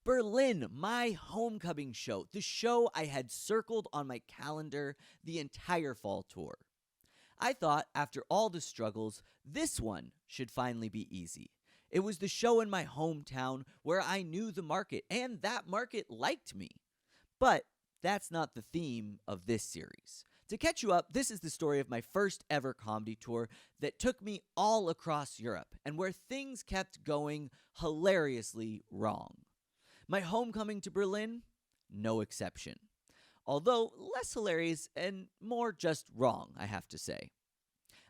Berlin, my homecoming show, the show I had circled on my calendar the entire fall tour. I thought after all the struggles, this one should finally be easy. It was the show in my hometown where I knew the market, and that market liked me. But that's not the theme of this series. To catch you up, this is the story of my first ever comedy tour that took me all across Europe and where things kept going hilariously wrong. My homecoming to Berlin? No exception. Although less hilarious and more just wrong, I have to say.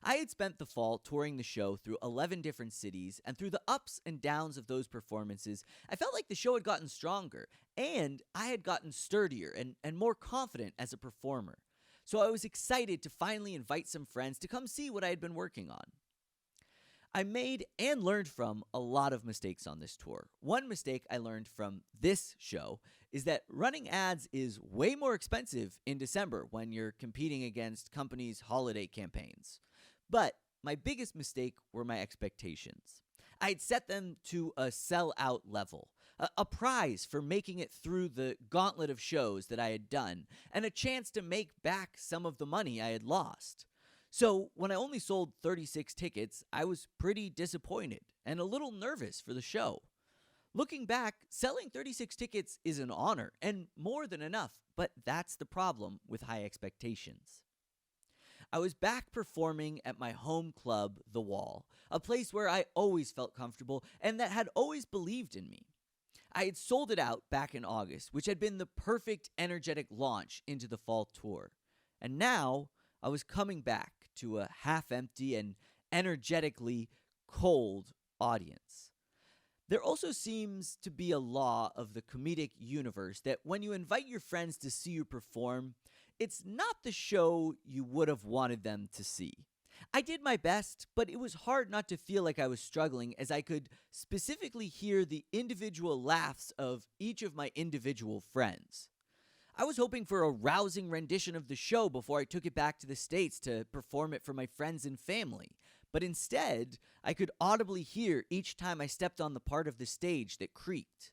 I had spent the fall touring the show through 11 different cities, and through the ups and downs of those performances, I felt like the show had gotten stronger, and I had gotten sturdier and more confident as a performer. So I was excited to finally invite some friends to come see what I had been working on. I made and learned from a lot of mistakes on this tour. One mistake I learned from this show is that running ads is way more expensive in December when you're competing against companies' holiday campaigns. But my biggest mistake were my expectations. I had set them to a sell-out level, a prize for making it through the gauntlet of shows that I had done, and a chance to make back some of the money I had lost. So when I only sold 36 tickets, I was pretty disappointed and a little nervous for the show. Looking back, selling 36 tickets is an honor and more than enough, but that's the problem with high expectations. I was back performing at my home club, The Wall, a place where I always felt comfortable and that had always believed in me. I had sold it out back in August, which had been the perfect energetic launch into the fall tour. And now I was coming back to a half-empty and energetically cold audience. There also seems to be a law of the comedic universe that when you invite your friends to see you perform, it's not the show you would have wanted them to see. I did my best, but it was hard not to feel like I was struggling as I could specifically hear the individual laughs of each of my individual friends. I was hoping for a rousing rendition of the show before I took it back to the States to perform it for my friends and family. But instead, I could audibly hear each time I stepped on the part of the stage that creaked.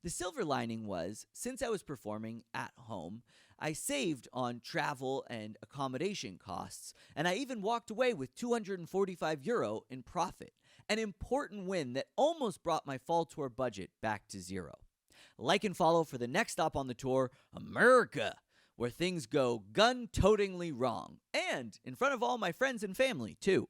The silver lining was, since I was performing at home, I saved on travel and accommodation costs, and I even walked away with €245 in profit, an important win that almost brought my fall tour budget back to zero. Like and follow for the next stop on the tour, America, where things go gun-totingly wrong, and in front of all my friends and family, too.